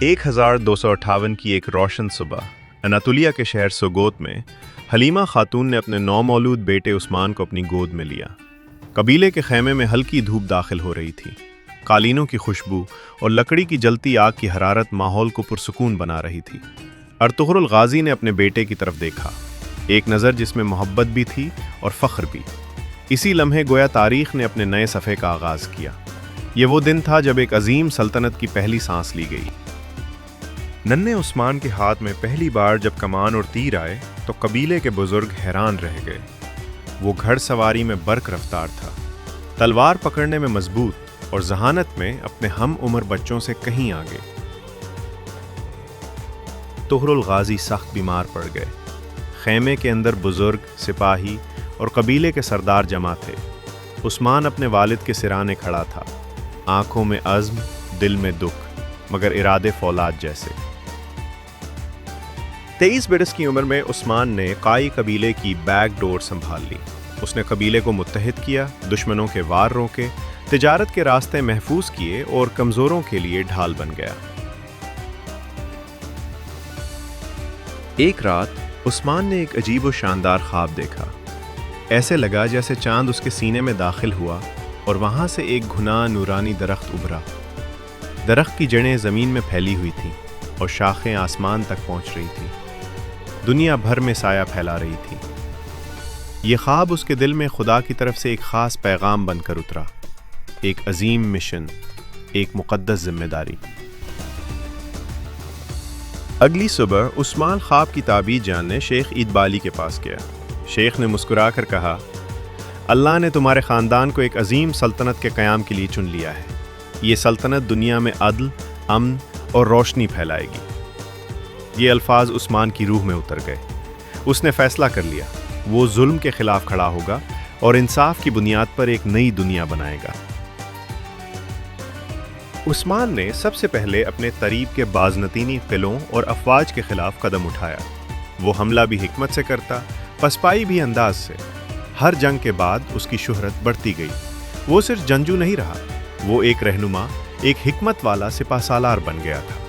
1258 کی ایک روشن صبح اناتولیہ کے شہر سوگوت میں حلیمہ خاتون نے اپنے نومولود بیٹے عثمان کو اپنی گود میں لیا۔ قبیلے کے خیمے میں ہلکی دھوپ داخل ہو رہی تھی۔ قالینوں کی خوشبو اور لکڑی کی جلتی آگ کی حرارت ماحول کو پرسکون بنا رہی تھی۔ ارطغرل غازی نے اپنے بیٹے کی طرف دیکھا، ایک نظر جس میں محبت بھی تھی اور فخر بھی۔ اسی لمحے گویا تاریخ نے اپنے نئے صفحے کا آغاز کیا۔ یہ وہ دن تھا جب ایک عظیم سلطنت کی پہلی سانس لی گئی۔ ننھے عثمان کے ہاتھ میں پہلی بار جب کمان اور تیر آئے تو قبیلے کے بزرگ حیران رہ گئے۔ وہ گھڑ سواری میں برق رفتار تھا، تلوار پکڑنے میں مضبوط اور ذہانت میں اپنے ہم عمر بچوں سے کہیں آگے۔ طہر الغازی سخت بیمار پڑ گئے۔ خیمے کے اندر بزرگ، سپاہی اور قبیلے کے سردار جمع تھے۔ عثمان اپنے والد کے سرانے کھڑا تھا، آنکھوں میں عزم، دل میں دکھ، مگر ارادے فولاد جیسے۔ 23 برس کی عمر میں عثمان نے قائی قبیلے کی بیک ڈور سنبھال لی۔ اس نے قبیلے کو متحد کیا، دشمنوں کے وار روکے، تجارت کے راستے محفوظ کیے اور کمزوروں کے لیے ڈھال بن گیا۔ ایک رات عثمان نے ایک عجیب و شاندار خواب دیکھا۔ ایسے لگا جیسے چاند اس کے سینے میں داخل ہوا اور وہاں سے ایک گھنا نورانی درخت ابھرا۔ درخت کی جڑیں زمین میں پھیلی ہوئی تھیں اور شاخیں آسمان تک پہنچ رہی تھیں۔ دنیا بھر میں سایہ پھیلا رہی تھی۔ یہ خواب اس کے دل میں خدا کی طرف سے ایک خاص پیغام بن کر اترا، ایک عظیم مشن، ایک مقدس ذمہ داری۔ اگلی صبح عثمان خواب کی تعبیر جاننے شیخ عیدبالی کے پاس گیا۔ شیخ نے مسکرا کر کہا، اللہ نے تمہارے خاندان کو ایک عظیم سلطنت کے قیام کے لیے چن لیا ہے۔ یہ سلطنت دنیا میں عدل، امن اور روشنی پھیلائے گی۔ یہ الفاظ عثمان کی روح میں اتر گئے۔ اس نے فیصلہ کر لیا، وہ ظلم کے خلاف کھڑا ہوگا اور انصاف کی بنیاد پر ایک نئی دنیا بنائے گا۔ عثمان نے سب سے پہلے اپنے قریب کے بازنطینی قلعوں اور افواج کے خلاف قدم اٹھایا۔ وہ حملہ بھی حکمت سے کرتا، پسپائی بھی انداز سے۔ ہر جنگ کے بعد اس کی شہرت بڑھتی گئی۔ وہ صرف جنگجو نہیں رہا، وہ ایک رہنما، ایک حکمت والا سپہ سالار بن گیا تھا۔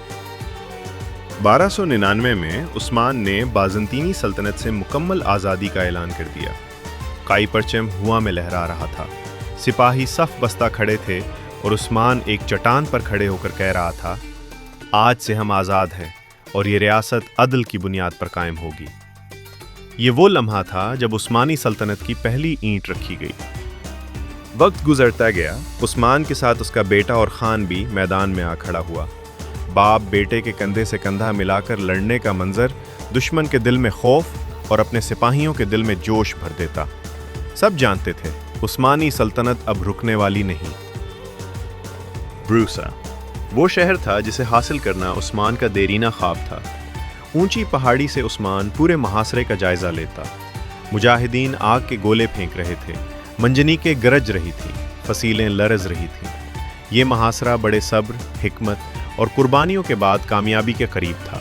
1299 میں عثمان نے بازنطینی سلطنت سے مکمل آزادی کا اعلان کر دیا۔ قائی پرچم ہوا میں لہرا رہا تھا، سپاہی صف بستہ کھڑے تھے اور عثمان ایک چٹان پر کھڑے ہو کر کہہ رہا تھا، آج سے ہم آزاد ہیں اور یہ ریاست عدل کی بنیاد پر قائم ہوگی۔ یہ وہ لمحہ تھا جب عثمانی سلطنت کی پہلی اینٹ رکھی گئی۔ وقت گزرتا گیا، عثمان کے ساتھ اس کا بیٹا اور خان بھی میدان میں آ کھڑا ہوا۔ باپ بیٹے کے کندھے سے کندھا ملا کر لڑنے کا منظر دشمن کے دل میں خوف اور اپنے سپاہیوں کے دل میں جوش بھر دیتا۔ سب جانتے تھے عثمانی سلطنت اب رکنے والی نہیں۔ بروسا وہ شہر تھا جسے حاصل کرنا عثمان کا دیرینہ خواب تھا۔ اونچی پہاڑی سے عثمان پورے محاصرے کا جائزہ لیتا۔ مجاہدین آگ کے گولے پھینک رہے تھے، منجنیقیں گرج رہی تھیں، فصیلیں لرز رہی تھیں۔ یہ محاصرہ بڑے صبر، حکمت اور قربانیوں کے بعد کامیابی کے قریب تھا،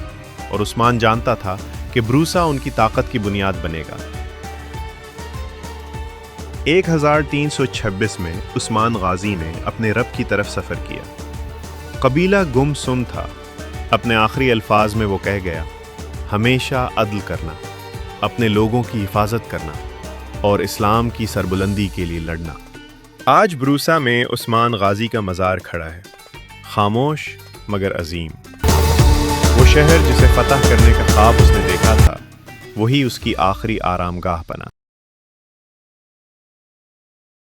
اور عثمان جانتا تھا کہ بروسا ان کی طاقت کی بنیاد بنے گا۔ 1326 میں عثمان غازی نے اپنے رب کی طرف سفر کیا۔ قبیلہ گم سم تھا۔ اپنے آخری الفاظ میں وہ کہہ گیا، ہمیشہ عدل کرنا، اپنے لوگوں کی حفاظت کرنا اور اسلام کی سربلندی کے لیے لڑنا۔ آج بروسا میں عثمان غازی کا مزار کھڑا ہے، خاموش مگر عظیم۔ وہ شہر جسے فتح کرنے کا خواب اس نے دیکھا تھا، وہی اس کی آخری آرام گاہ بنا۔